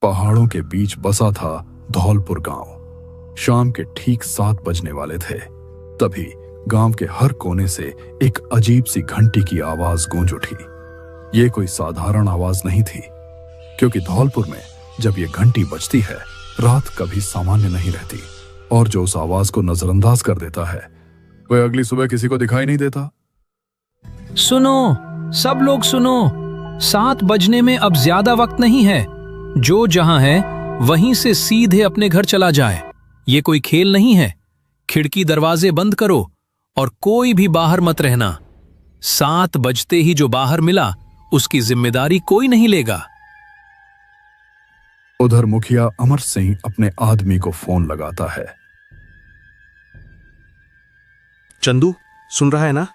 पहाड़ों के बीच बसा था धौलपुर गांव। शाम के ठीक 7 बजने वाले थे। तभी गांव के हर कोने से एक अजीब सी घंटी की आवाज गूंज उठी। ये कोई साधारण आवाज नहीं थी, क्योंकि धौलपुर में जब ये घंटी बजती है, रात कभी सामान्य नहीं रहती, और जो उस आवाज को नजरअंदाज कर देता है, वह अगली सुबह किसी को दिखाई नहीं देता। सुनो, सब लोग सुनो, 7 बजने में अब ज्यादा वक्त नहीं है। जो जहां है वहीं से सीधे अपने घर चला जाए। ये कोई खेल नहीं है। खिड़की दरवाजे बंद करो और कोई भी बाहर मत रहना। 7 बजते ही जो बाहर मिला उसकी जिम्मेदारी कोई नहीं लेगा। उधर मुखिया अमर सिंह अपने आदमी को फोन लगाता है। चंदू, सुन रहा है ना?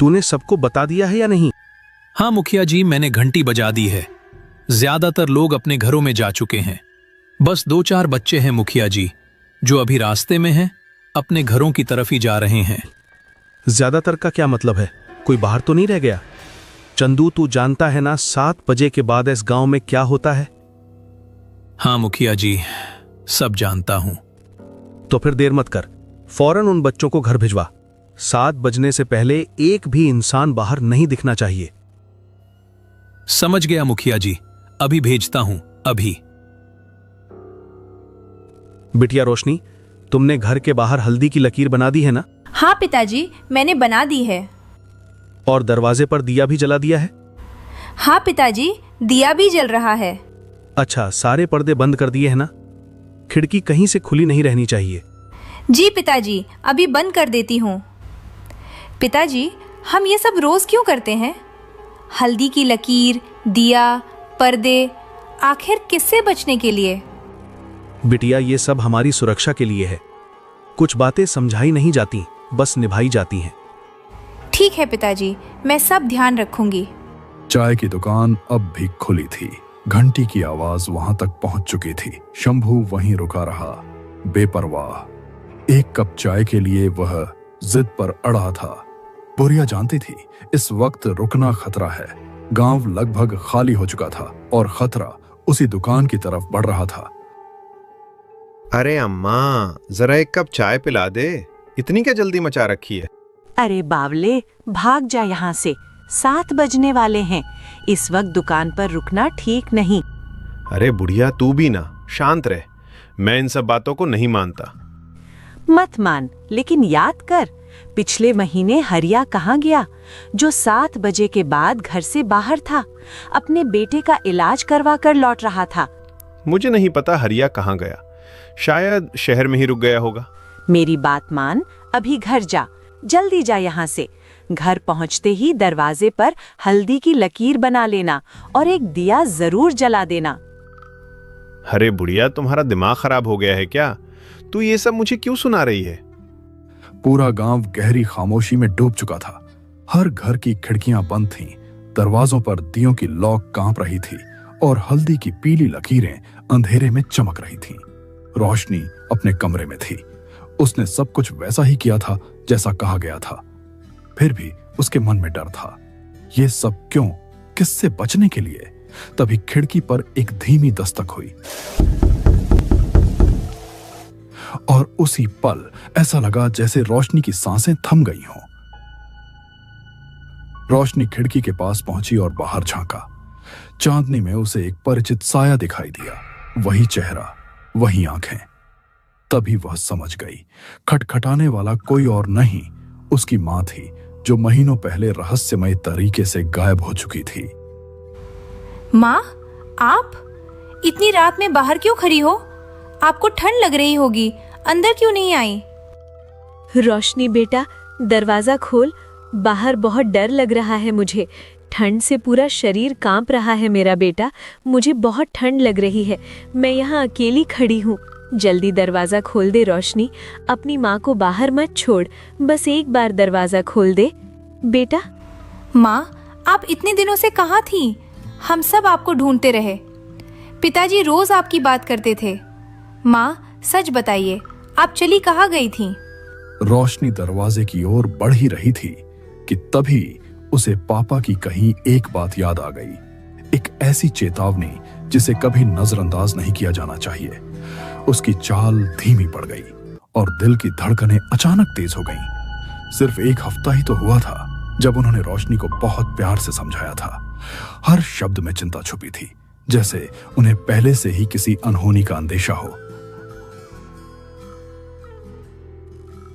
तूने सबको बता दिया है या नहीं? हाँ मुखिया जी, मैंने घंटी बजा दी है। ज्यादातर लोग अपने घरों में जा चुके हैं। बस 2-4 बच्चे हैं मुखिया जी, जो अभी रास्ते में हैं, अपने घरों की तरफ ही जा रहे हैं। ज्यादातर का क्या मतलब है? कोई बाहर तो नहीं रह गया? चंदू, तू जानता है ना 7 बजे के बाद इस गांव में क्या होता है? हाँ मुखिया जी, सब जानता हूं। तो फिर देर मत कर, फौरन उन बच्चों को घर भिजवा। 7 बजने से पहले एक भी इंसान बाहर नहीं दिखना चाहिए। समझ गया मुखिया जी, अभी भेजता हूं, अभी। बिटिया रोशनी, तुमने घर के बाहर हल्दी की लकीर बना दी है ना? हाँ पिताजी, मैंने बना दी है। और दरवाजे पर दिया भी जला दिया है? हाँ पिताजी, दिया भी जल रहा है। अच्छा, सारे पर्दे बंद कर दिए हैं ना? खिड़की कहीं से खुली नहीं रहनी चाहिए। जी पिताजी, अभी बंद कर देती हूँ। पिताजी, हम ये सब रोज क्यों करते हैं? हल्दी की लकीर, दिया, पर्दे, आखिर किससे बचने के लिए? बिटिया, ये सब हमारी सुरक्षा के लिए है। कुछ बातें समझाई नहीं जाती, बस निभाई जाती हैं। ठीक है पिताजी, मैं सब ध्यान रखूंगी। चाय की दुकान अब भी खुली थी। घंटी की आवाज वहां तक पहुंच चुकी थी। शंभू वहीं रुका रहा, बेपरवाह। एक कप चाय के लिए वह जिद पर अड़ा था। बुढ़िया जानती थी इस वक्त रुकना खतरा है। गांव लगभग खाली हो चुका था और खतरा उसी दुकान की तरफ बढ़ रहा था। अरे अम्मा, जरा एक कप चाय पिला दे। इतनी क्या जल्दी मचा रखी है? अरे बावले, भाग जा यहाँ से। 7 बजने वाले हैं। इस वक्त दुकान पर रुकना ठीक नहीं। अरे बुढ़िया, तू भी ना शांत रह। मैं इन सब बातों को नहीं मानता। मत मान, लेकिन याद कर, पिछले महीने हरिया कहाँ गया, जो 7 बजे के बाद घर से बाहर था। अपने बेटे का इलाज करवा कर लौट रहा था। मुझे नहीं पता हरिया कहाँ गया। शायद शहर में ही रुक गया होगा। मेरी बात मान, अभी घर जा, जल्दी जा यहाँ से। घर पहुँचते ही दरवाजे पर हल्दी की लकीर बना लेना और एक दिया जरूर जला देना। अरे बुढ़िया, तुम्हारा दिमाग खराब हो गया है क्या? तू ये सब मुझे क्यों सुना रही है? पूरा गांव गहरी खामोशी में डूब चुका था। हर घर की खिड़कियां बंद थीं, दरवाजों पर दियों की लौ कांप रही थी और हल्दी की पीली लकीरें अंधेरे में चमक रही थीं। रोशनी अपने कमरे में थी। उसने सब कुछ वैसा ही किया था जैसा कहा गया था। फिर भी उसके मन में डर था। ये सब क्यों? किससे बचने के लिए? तभी खिड़की पर एक धीमी दस्तक हुई और उसी पल ऐसा लगा जैसे रोशनी की सांसें थम गई हों। रोशनी खिड़की के पास पहुंची और बाहर झांका। चांदनी में उसे एक परिचित साया दिखाई दिया। वही चेहरा, वही आंखें। तभी वह समझ गई, खटखटाने वाला कोई और नहीं, उसकी मां थी, जो महीनों पहले रहस्यमय तरीके से गायब हो चुकी थी। माँ, आप इतनी रात में बाहर क्यों खड़ी हो? आपको ठंड लग रही होगी, अंदर क्यों नहीं आई? रोशनी बेटा, दरवाजा खोल। बाहर बहुत डर लग रहा है मुझे। ठंड से पूरा शरीर कांप रहा है मेरा बेटा। मुझे बहुत ठंड लग रही है। मैं यहाँ अकेली खड़ी हूँ। जल्दी दरवाजा खोल दे रोशनी। अपनी माँ को बाहर मत छोड़। बस एक बार दरवाजा खोल दे बेटा। माँ, आप इतने दिनों से कहाँ थी? हम सब आपको ढूंढते रहे। पिताजी रोज आपकी बात करते थे। माँ, सच बताइए, आप चली कहाँ गई थी? रोशनी दरवाजे की ओर बढ़ ही रही थी कि तभी उसे पापा की कही एक बात याद आ गई। एक ऐसी चेतावनी जिसे कभी नजरअंदाज नहीं किया जाना चाहिए। उसकी चाल धीमी पड़ गई और दिल की धड़कनें अचानक तेज हो गईं। सिर्फ एक हफ्ता ही तो हुआ था जब उन्होंने रोशनी को बहुत प्यार से समझाया था। हर शब्द में चिंता छुपी थी, जैसे उन्हें पहले से ही किसी अनहोनी का अंदेशा हो।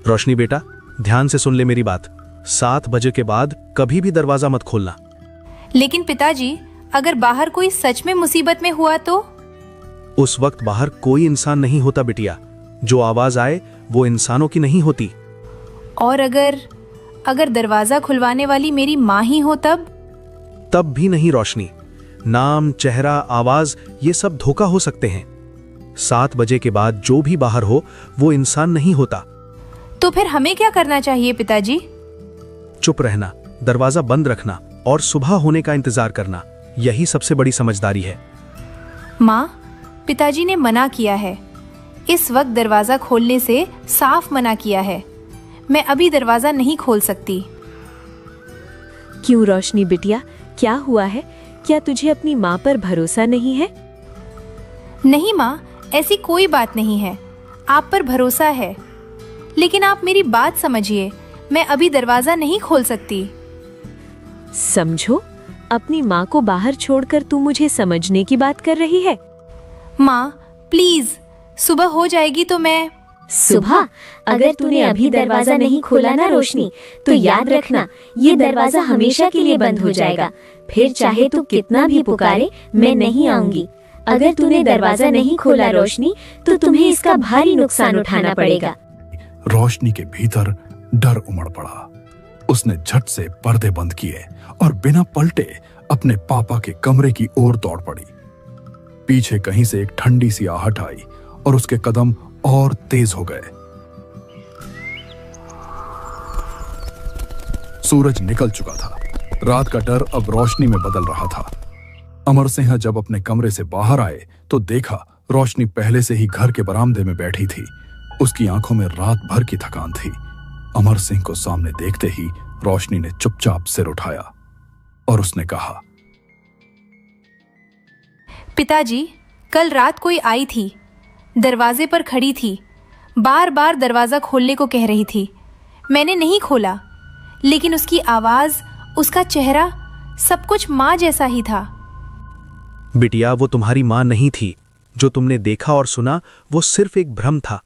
रोशनी बेटा, ध्यान से सुन ले मेरी बात। 7 बजे के बाद कभी भी दरवाजा मत खोलना। लेकिन पिताजी, अगर बाहर कोई सच में मुसीबत में हुआ तो? उस वक्त बाहर कोई इंसान नहीं होता बिटिया। जो आवाज आए वो इंसानों की नहीं होती। और अगर दरवाजा खुलवाने वाली मेरी माँ ही हो तब? तब भी नहीं रोशनी। नाम, चेहरा, आवाज ये सब धोखा हो सकते हैं। 7 बजे के बाद जो भी बाहर हो वो इंसान नहीं होता। तो फिर हमें क्या करना चाहिए पिताजी? चुप रहना, दरवाजा बंद रखना और सुबह होने का इंतजार करना, यही सबसे बड़ी समझदारी है। माँ, पिताजी ने मना किया है। इस वक्त दरवाजा खोलने से साफ मना किया है। मैं अभी दरवाजा नहीं खोल सकती। क्यों रोशनी बिटिया, क्या हुआ है? क्या तुझे अपनी माँ पर भरोसा नहीं है? नहीं माँ, ऐसी कोई बात नहीं है। आप पर भरोसा है, लेकिन आप मेरी बात समझिए। मैं अभी दरवाजा नहीं खोल सकती। समझो, अपनी माँ को बाहर छोड़कर तू मुझे समझने की बात कर रही है? माँ प्लीज, सुबह हो जाएगी तो मैं। सुबह? अगर तूने अभी दरवाजा नहीं खोला ना रोशनी, तो याद रखना ये दरवाजा हमेशा के लिए बंद हो जाएगा। फिर चाहे तू कितना भी पुकारे, मैं नहीं आऊंगी। अगर तूने दरवाजा नहीं खोला रोशनी, तो तुम्हें इसका भारी नुकसान उठाना पड़ेगा। रोशनी के भीतर डर उमड़ पड़ा। उसने झट से पर्दे बंद किए और बिना पलटे अपने पापा के कमरे की ओर दौड़ पड़ी। पीछे कहीं से एक ठंडी सी आहट आई और उसके कदम और तेज हो गए। सूरज निकल चुका था। रात का डर अब रोशनी में बदल रहा था। अमर सिंह जब अपने कमरे से बाहर आए तो देखा रोशनी पहले से ही घर के बरामदे में बैठी थी। उसकी आंखों में रात भर की थकान थी। अमर सिंह को सामने देखते ही रोशनी ने चुपचाप सिर उठाया और उसने कहा, पिताजी, कल रात कोई आई थी, दरवाजे पर खड़ी थी, बार बार दरवाजा खोलने को कह रही थी। मैंने नहीं खोला, लेकिन उसकी आवाज, उसका चेहरा, सब कुछ माँ जैसा ही था। बिटिया, वो तुम्हारी माँ नहीं थी। जो तुमने देखा और सुना वो सिर्फ एक भ्रम था।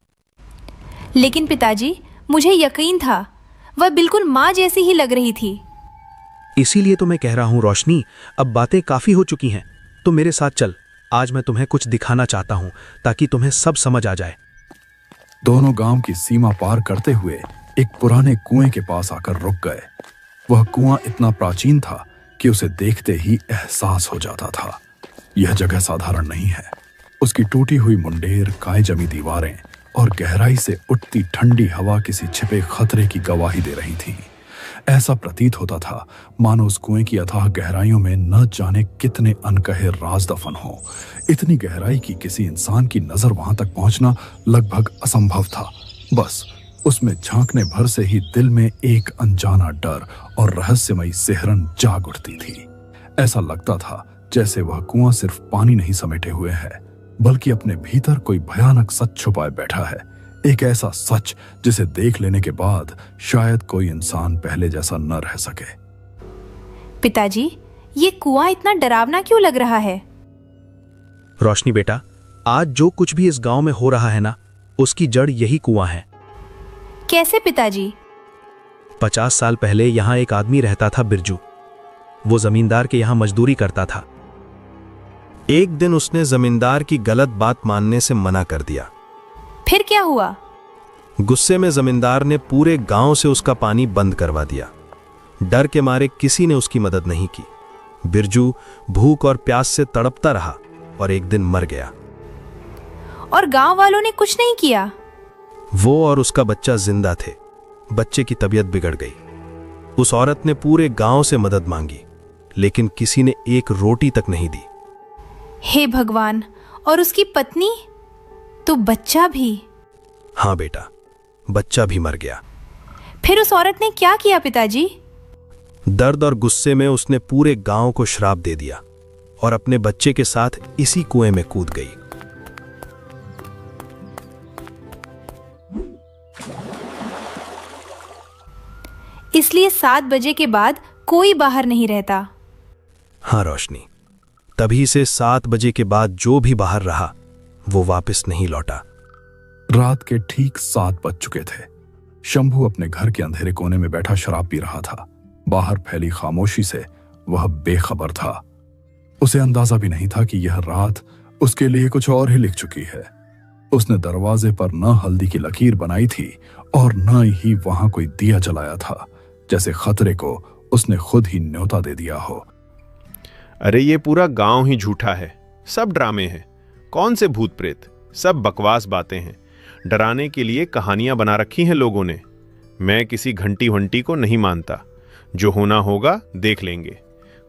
लेकिन पिताजी, मुझे यकीन था वह बिल्कुल माँ जैसी ही लग रही थी। इसीलिए तो मैं कह रहा हूं रोशनी, अब बातें काफी हो चुकी हैं। तो मेरे साथ चल, आज मैं तुम्हें कुछ दिखाना चाहता हूं ताकि तुम्हें सब समझ आ जाए। दोनों गांव की सीमा पार करते हुए एक पुराने कुएं के पास आकर रुक गए। वह कुआं इतना प्राचीन था कि उसे देखते ही एहसास हो जाता था यह जगह साधारण नहीं है। उसकी टूटी हुई मुंडेर, काय जमी दीवारें और गहराई से उठती ठंडी हवा किसी छिपे खतरे की गवाही दे रही थी। ऐसा प्रतीत होता था मानो उस कुएं की अथाह गहराइयों में न जाने कितने अनकहे राज दफन हो। इतनी गहराई की किसी इंसान की नजर वहां तक पहुंचना लगभग असंभव था। बस उसमें झांकने भर से ही दिल में एक अनजाना डर और रहस्यमयी सिहरन जाग उठती थी। ऐसा लगता था जैसे वह कुआं सिर्फ पानी नहीं समेटे हुए है, बल्कि अपने भीतर कोई भयानक सच छुपाए बैठा है। एक ऐसा सच जिसे देख लेने के बाद शायद कोई इंसान पहले जैसा न रह सके। पिताजी, ये कुआं इतना डरावना क्यों लग रहा है? रोशनी बेटा, आज जो कुछ भी इस गांव में हो रहा है ना, उसकी जड़ यही कुआं है। कैसे पिताजी? 50 साल पहले यहां एक आदमी रहता था, बिरजू। वो जमींदार के यहां मजदूरी करता था। एक दिन उसने जमींदार की गलत बात मानने से मना कर दिया। फिर क्या हुआ? गुस्से में जमींदार ने पूरे गांव से उसका पानी बंद करवा दिया। डर के मारे किसी ने उसकी मदद नहीं की। बिरजू भूख और प्यास से तड़पता रहा और एक दिन मर गया। और गांव वालों ने कुछ नहीं किया? वो और उसका बच्चा जिंदा थे। बच्चे की तबीयत बिगड़ गई। उस औरत ने पूरे गांव से मदद मांगी, लेकिन किसी ने एक रोटी तक नहीं दी। हे भगवान! और उसकी पत्नी? तो बच्चा भी? हाँ बेटा, बच्चा भी मर गया। फिर उस औरत ने क्या किया पिताजी? दर्द और गुस्से में उसने पूरे गांव को श्राप दे दिया और अपने बच्चे के साथ इसी कुएं में कूद गई। इसलिए 7 बजे के बाद कोई बाहर नहीं रहता। हाँ रोशनी, तभी से 7 बजे के बाद जो भी बाहर रहा वो वापस नहीं लौटा। रात के ठीक 7 बज चुके थे। शंभू अपने घर के अंधेरे कोने में बैठा शराब पी रहा था। बाहर फैली खामोशी से वह बेखबर था। उसे अंदाजा भी नहीं था कि यह रात उसके लिए कुछ और ही लिख चुकी है। उसने दरवाजे पर न हल्दी की लकीर बनाई थी और न ही वहां कोई दिया जलाया था, जैसे खतरे को उसने खुद ही न्योता दे दिया हो। अरे ये पूरा गांव ही झूठा है, सब ड्रामे हैं। कौन से भूत प्रेत, सब बकवास बातें हैं। डराने के लिए कहानियां बना रखी हैं लोगों ने। मैं किसी घंटी वंटी को नहीं मानता। जो होना होगा देख लेंगे।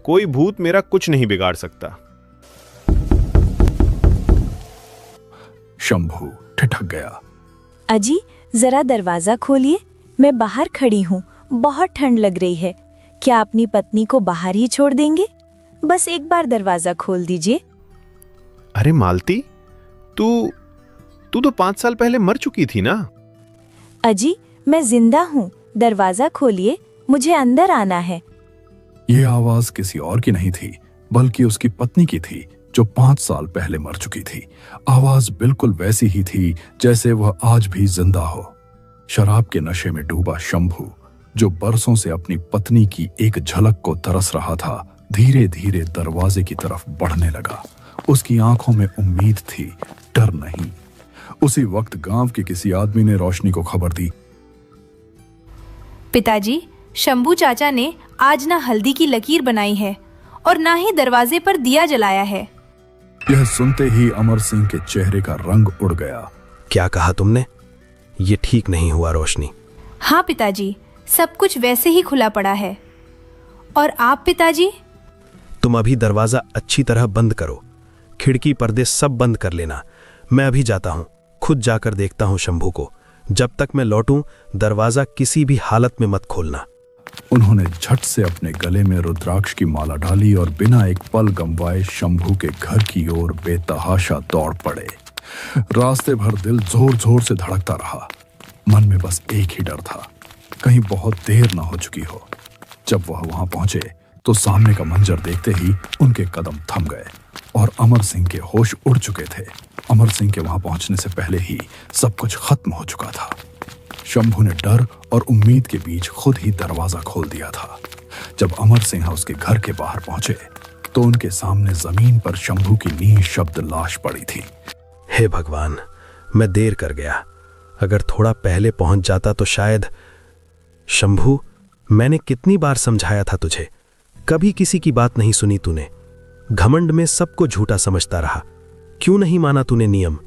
कोई भूत मेरा कुछ नहीं बिगाड़ सकता। शंभू ठिठक गया। अजी जरा दरवाजा खोलिए, मैं बाहर खड़ी हूँ, बहुत ठंड लग रही है। क्या अपनी पत्नी को बाहर ही छोड़ देंगे? बस एक बार दरवाजा खोल दीजिए। अरे मालती, तू तो 5 साल पहले मर चुकी थी ना। अजी मैं जिंदा हूँ, दरवाजा खोलिए, मुझे अंदर आना है। यह आवाज किसी और की नहीं थी, बल्कि उसकी पत्नी की थी, जो 5 साल पहले मर चुकी थी। आवाज बिल्कुल वैसी ही थी जैसे वह आज भी जिंदा हो। शराब के नशे में डूबा शंभू, जो बरसों से अपनी पत्नी की एक झलक को तरस रहा था, धीरे धीरे दरवाजे की तरफ बढ़ने लगा। उसकी आंखों में उम्मीद थी, डर नहीं। उसी वक्त गांव के किसी आदमी ने रोशनी को खबर दी। पिताजी, शंभू चाचा ने आज ना हल्दी की लकीर बनाई है और ना ही दरवाजे पर दिया जलाया है। यह सुनते ही अमर सिंह के चेहरे का रंग उड़ गया। क्या कहा तुमने? ये ठीक नहीं हुआ रोशनी। हाँ पिताजी, सब कुछ वैसे ही खुला पड़ा है। और आप पिताजी? तुम अभी दरवाजा अच्छी तरह बंद करो, खिड़की पर्दे सब बंद कर लेना। मैं अभी जाता हूँ, खुद जाकर देखता हूँ शंभू को। जब तक मैं लौटूं, दरवाजा किसी भी हालत में मत खोलना। उन्होंने झट से अपने गले में रुद्राक्ष की माला डाली और बिना एक पल गंवाए शंभू के घर की ओर बेतहाशा दौड़ पड़े। रास्ते भर दिल जोर जोर से धड़कता रहा। मन में बस एक ही डर था, कहीं बहुत देर न हो चुकी हो। जब वह वहां पहुंचे तो सामने का मंजर देखते ही उनके कदम थम गए और अमर सिंह के होश उड़ चुके थे। अमर सिंह के वहां पहुंचने से पहले ही सब कुछ खत्म हो चुका था। शंभू ने डर और उम्मीद के बीच खुद ही दरवाजा खोल दिया था। जब अमर सिंह उसके घर के बाहर पहुंचे तो उनके सामने जमीन पर शंभू की निःशब्द लाश पड़ी थी। हे भगवान, मैं देर कर गया। अगर थोड़ा पहले पहुंच जाता तो शायद। शंभू, मैंने कितनी बार समझाया था तुझे, कभी किसी की बात नहीं सुनी तूने। घमंड में सबको झूठा समझता रहा। क्यों नहीं माना तूने नियम?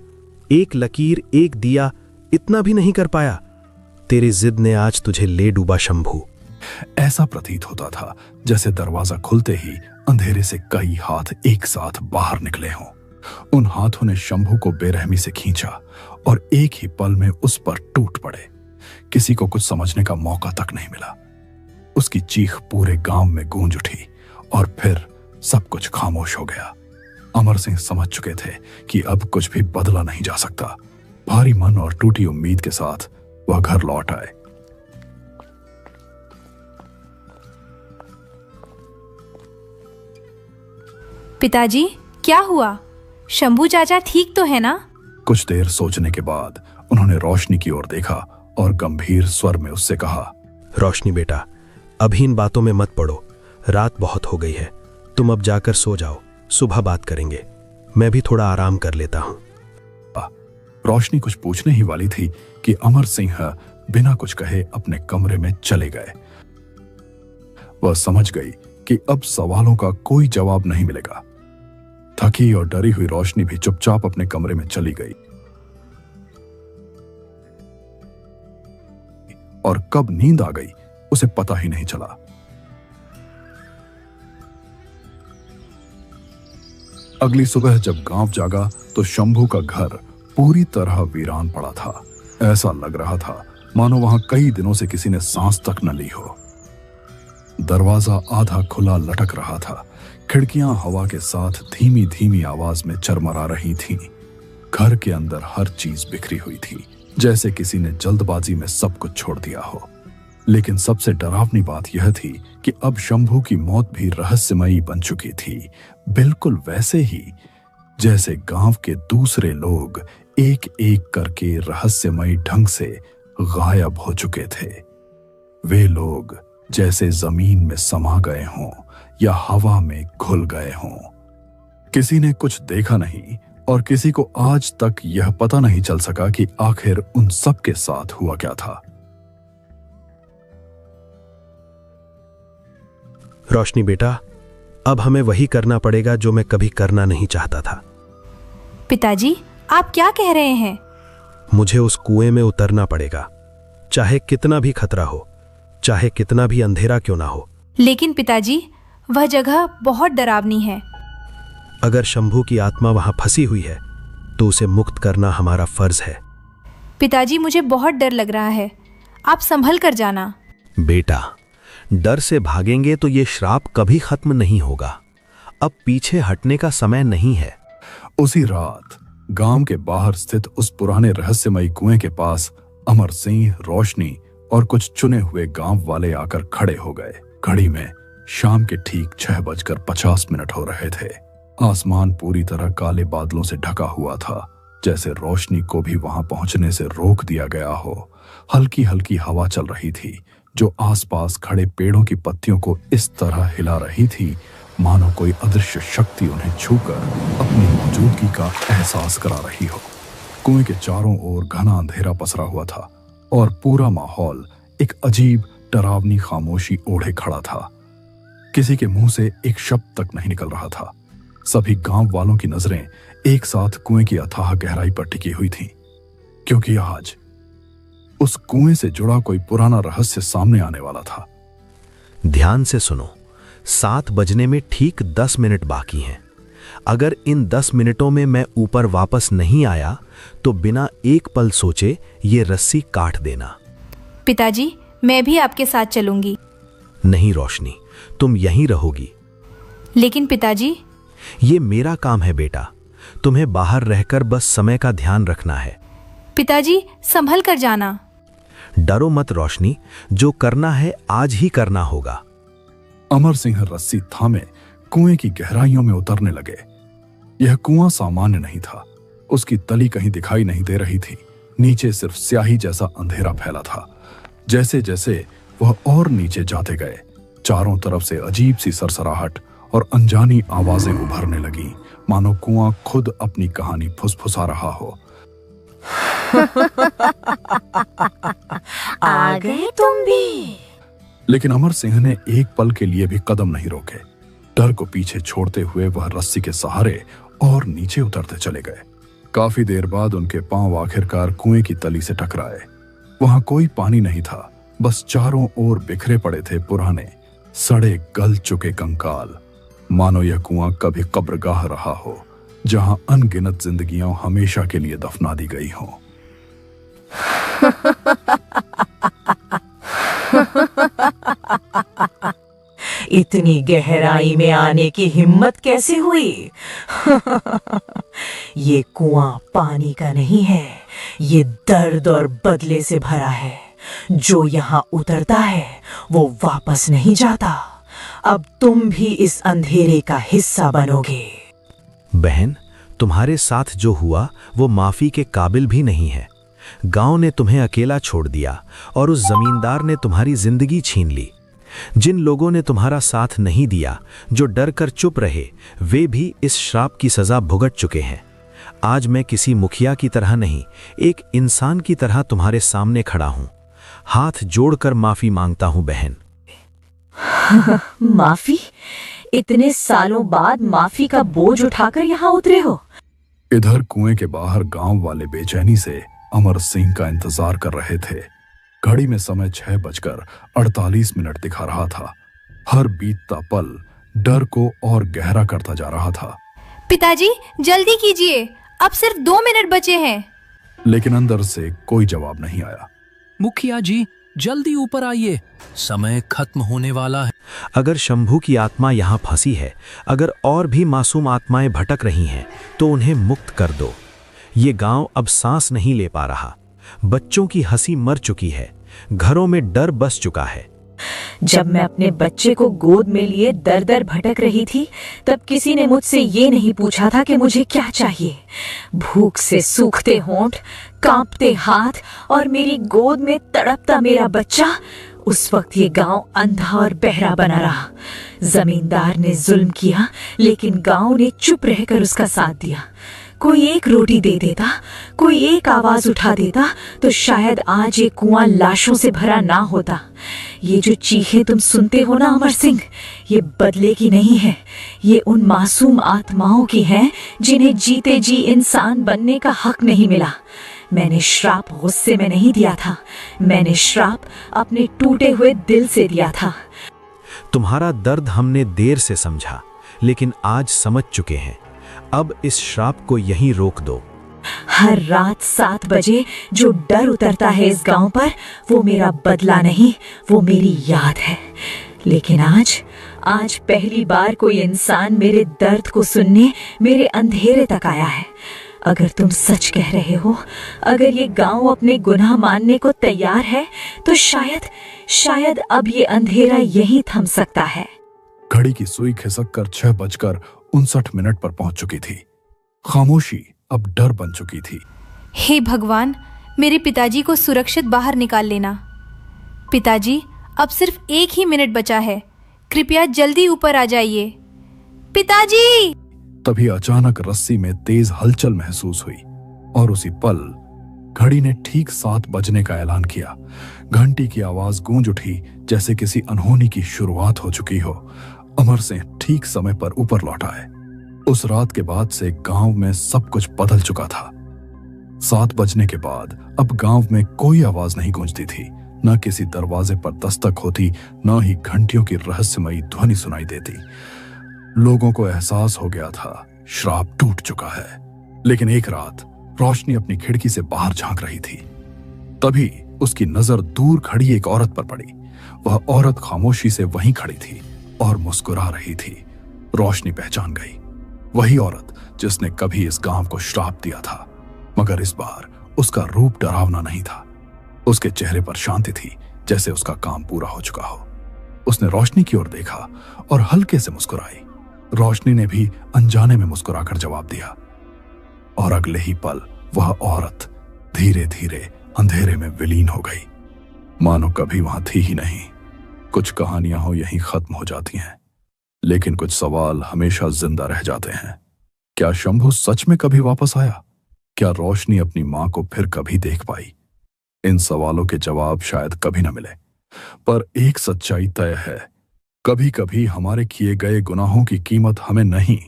एक लकीर, एक दिया, इतना भी नहीं कर पाया। तेरी जिद ने आज तुझे ले डूबा शंभू। ऐसा प्रतीत होता था जैसे दरवाजा खुलते ही अंधेरे से कई हाथ एक साथ बाहर निकले हों। उन हाथों ने शंभू को बेरहमी से खींचा और एक ही पल में उस पर टूट पड़े। किसी को कुछ समझने का मौका तक नहीं मिला। उसकी चीख पूरे गांव में गूंज उठी और फिर सब कुछ खामोश हो गया। अमर सिंह समझ चुके थे कि अब कुछ भी बदला नहीं जा सकता। भारी मन और टूटी उम्मीद के साथ वह घर लौट आए। पिताजी, क्या हुआ? शंभू चाचा ठीक तो है ना? कुछ देर सोचने के बाद उन्होंने रोशनी की ओर देखा और गंभीर स्वर में उससे कहा, रोशनी बेटा, अभी इन बातों में मत पड़ो। रात बहुत हो गई है, तुम अब जाकर सो जाओ, सुबह बात करेंगे। मैं भी थोड़ा आराम कर लेता हूं। रोशनी कुछ पूछने ही वाली थी कि अमर सिंह बिना कुछ कहे अपने कमरे में चले गए। वह समझ गई कि अब सवालों का कोई जवाब नहीं मिलेगा। थकी और डरी हुई रोशनी भी चुपचाप अपने कमरे में चली गई और कब नींद आ गई उसे पता ही नहीं चला। अगली सुबह जब गांव जागा तो शंभू का घर पूरी तरह वीरान पड़ा था। ऐसा लग रहा था मानो वहां कई दिनों से किसी ने सांस तक न ली हो। दरवाजा आधा खुला लटक रहा था। खिड़कियां हवा के साथ धीमी धीमी आवाज में चरमरा रही थीं। घर के अंदर हर चीज बिखरी हुई थी, जैसे किसी ने जल्दबाजी में सब कुछ छोड़ दिया हो। लेकिन सबसे डरावनी बात यह थी कि अब शंभू की मौत भी रहस्यमयी बन चुकी थी, बिल्कुल वैसे ही जैसे गांव के दूसरे लोग एक एक करके रहस्यमयी ढंग से गायब हो चुके थे। वे लोग जैसे जमीन में समा गए हों या हवा में घुल गए हों। किसी ने कुछ देखा नहीं और किसी को आज तक यह पता नहीं चल सका कि आखिर उन सब के साथ हुआ क्या था। रोशनी बेटा, अब हमें वही करना पड़ेगा जो मैं कभी करना नहीं चाहता था। पिताजी, आप क्या कह रहे हैं? मुझे उस कुएं में उतरना पड़ेगा, चाहे कितना भी खतरा हो, चाहे कितना भी अंधेरा क्यों ना हो। लेकिन पिताजी, वह जगह बहुत डरावनी है। अगर शंभू की आत्मा वहां फंसी हुई है तो उसे मुक्त करना हमारा फर्ज है। पिताजी, मुझे बहुत डर लग रहा है, आप संभल कर जाना। बेटा, डर से भागेंगे तो ये श्राप कभी खत्म नहीं होगा। अब पीछे हटने का समय नहीं है। उसी रात गांव के बाहर स्थित उस पुराने रहस्यमयी कुएं के पास अमर सिंह, रोशनी और कुछ चुने हुए गांव वाले आकर खड़े हो गए। घड़ी में शाम के ठीक 6:50 हो रहे थे। आसमान पूरी तरह काले बादलों से ढका हुआ था, जैसे रोशनी को भी वहां पहुंचने से रोक दिया गया हो। हल्की हल्की हवा चल रही थी जो आसपास खड़े पेड़ों की पत्तियों को इस तरह हिला रही थी मानो कोई अदृश्य शक्ति उन्हें छूकर अपनी मौजूदगी का एहसास करा रही हो। कुएं के चारों ओर घना अंधेरा पसरा हुआ था और पूरा माहौल एक अजीब डरावनी खामोशी ओढ़े खड़ा था। किसी के मुंह से एक शब्द तक नहीं निकल रहा था। सभी गांव वालों की नजरें एक साथ कुएं की अथाह गहराई पर टिकी हुई थीं, क्योंकि आज उस कुएं से जुड़ा कोई पुराना रहस्य सामने आने वाला था। ध्यान से सुनो, 7 बजने में ठीक 10 मिनट बाकी हैं। अगर इन 10 मिनटों में मैं ऊपर वापस नहीं आया तो बिना एक पल सोचे ये रस्सी काट देना। पिताजी, मैं भी आपके साथ चलूंगी। नहीं रोशनी, तुम यहीं रहोगी। लेकिन पिताजी, ये मेरा काम है बेटा, तुम्हें बाहर रहकर बस समय का ध्यान रखना है। पिताजी, संभल कर जाना। डरो मत रोशनी, जो करना है आज ही करना होगा। अमर सिंह रस्सी थामे कुएं की गहराइयों में उतरने लगे। यह कुआं सामान्य नहीं था, उसकी तली कहीं दिखाई नहीं दे रही थी। नीचे सिर्फ स्याही जैसा अंधेरा फैला था। जैसे जैसे वह और नीचे जाते गए, चारों तरफ से अजीब सी सरसराहट और अनजानी आवाजें उभरने लगीं, मानो कुआं खुद अपनी कहानी फुसफुसा रहा हो। आ गए तुम भी। लेकिन अमर सिंह ने एक पल के लिए भी कदम नहीं रोके। डर को पीछे छोड़ते हुए वह रस्सी के सहारे और नीचे उतरते चले गए। काफी देर बाद उनके पांव आखिरकार कुएं की तली से टकराए। वहां कोई पानी नहीं था, बस चारों ओर बिखरे पड़े थे पुराने सड़े गल चुके कंकाल, मानो यह कुआं कभी कब्रगाह रहा हो जहां अनगिनत जिंदगियां हमेशा के लिए दफना दी गई हों। इतनी गहराई में आने की हिम्मत कैसे हुई? ये कुआं पानी का नहीं है, ये दर्द और बदले से भरा है। जो यहाँ उतरता है वो वापस नहीं जाता। अब तुम भी इस अंधेरे का हिस्सा बनोगे। बहन, तुम्हारे साथ जो हुआ वो माफी के काबिल भी नहीं है। गांव ने तुम्हें अकेला छोड़ दिया और उस जमींदार ने तुम्हारी जिंदगी छीन ली। जिन लोगों ने तुम्हारा साथ नहीं दिया, जो डर कर चुप रहे, वे भी इस श्राप की सजा भुगत चुके हैं। आज मैं किसी मुखिया की तरह नहीं, एक इंसान की तरह तुम्हारे सामने खड़ा हूं। हाथ जोड़कर माफी मांगता हूं बहन। माफी? इतने सालों बाद माफी का बोझ उठाकर यहाँ उतरे हो? इधर कुएं के बाहर गांव वाले बेचैनी से अमर सिंह का इंतजार कर रहे थे। घड़ी में समय 6:48 दिखा रहा था। हर बीतता पल डर को और गहरा करता जा रहा था। पिताजी, जल्दी कीजिए, अब सिर्फ 2 मिनट बचे हैं। लेकिन अंदर से कोई जवाब नहीं आया। मुखिया जी, जल्दी ऊपर आइए, समय खत्म होने वाला है। अगर शंभू की आत्मा यहाँ फंसी है, अगर और भी मासूम आत्माएं भटक रही हैं, तो उन्हें मुक्त कर दो। ये गांव अब सांस नहीं ले पा रहा। बच्चों की हंसी मर चुकी है, घरों में डर बस चुका है। जब मैं अपने बच्चे को गोद में लिए दर दर भटक रही थी, तब किसी ने मुझसे ये नहीं पूछा था कि मुझे क्या चाहिए। भूख से सूखते होंठ, कांपते हाथ और मेरी गोद में तड़पता मेरा बच्चा, उस वक्त ये गांव अंधा और बहरा बना रहा। जमींदार ने जुल्म किया, लेकिन गांव ने चुप रहकर उसका साथ दिया। कोई एक रोटी दे देता, कोई एक आवाज उठा देता, तो शायद आज ये कुआं लाशों से भरा ना होता। ये जो चीखें तुम सुनते हो ना अमर सिंह, ये बदले की नहीं है, ये उन मासूम आत्माओं की हैं जिन्हें जीते जी इंसान बनने का हक नहीं मिला। मैंने श्राप गुस्से में नहीं दिया था, मैंने श्राप अपने टूटे हुए दिल से दिया था। तुम्हारा दर्द हमने देर से समझा, लेकिन आज समझ चुके हैं। अब इस श्राप को यहीं रोक दो। हर रात 7 बजे जो डर उतरता है इस गांव पर, वो मेरा बदला नहीं, वो मेरी याद है। लेकिन आज पहली बार कोई इंसान मेरे दर्द को सुनने मेरे अंधेरे तक आया है। अगर तुम सच कह रहे हो, अगर ये गांव अपने गुनाह मानने को तैयार है, तो शायद अब ये अंधेरा यहीं थम सकता है। घड़ी की सुई खिसक कर 6:59 पर पहुंच चुकी थी। खामोशी अब डर बन चुकी थी। हे भगवान, मेरे पिताजी को सुरक्षित बाहर निकाल लेना। पिताजी, अब सिर्फ 1 ही मिनट बचा है, कृपया जल्दी ऊपर आ जाइए। पिताजी! तभी अचानक रस्सी में तेज हलचल महसूस हुई और उसी पल घड़ी ने ठीक 7 बजने का ऐलान किया। घंटी की आवाज गूंज उठी, जैसे किसी अनहोनी की शुरुआत हो चुकी हो। अमर सिंह ठीक समय पर ऊपर लौट आए। उस रात के बाद से गांव में सब कुछ बदल चुका था। 7 बजने के बाद अब गांव में कोई आवाज नहीं गूंजती थी, न किसी दरवाजे पर दस्तक होती, न ही घंटियों की रहस्यमयी ध्वनि सुनाई देती। लोगों को एहसास हो गया था, श्राप टूट चुका है। लेकिन एक रात रोशनी अपनी खिड़की से बाहर झांक रही थी। तभी उसकी नजर दूर खड़ी एक औरत पर पड़ी। वह औरत खामोशी से वहीं खड़ी थी और मुस्कुरा रही थी। रोशनी पहचान गई, वही औरत जिसने कभी इस गांव को श्राप दिया था। मगर इस बार उसका रूप डरावना नहीं था। उसके चेहरे पर शांति थी, जैसे उसका काम पूरा हो चुका हो। उसने रोशनी की ओर देखा और हल्के से मुस्कुराई। रोशनी ने भी अनजाने में मुस्कुराकर जवाब दिया और अगले ही पल वह औरत धीरे धीरे अंधेरे में विलीन हो गई, मानो कभी वहां थी ही नहीं। कुछ कहानियां हो यहीं खत्म हो जाती हैं, लेकिन कुछ सवाल हमेशा जिंदा रह जाते हैं। क्या शंभू सच में कभी वापस आया? क्या रोशनी अपनी मां को फिर कभी देख पाई? इन सवालों के जवाब शायद कभी न मिले, पर एक सच्चाई तय है, कभी कभी हमारे किए गए गुनाहों की कीमत हमें नहीं,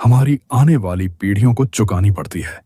हमारी आने वाली पीढ़ियों को चुकानी पड़ती है।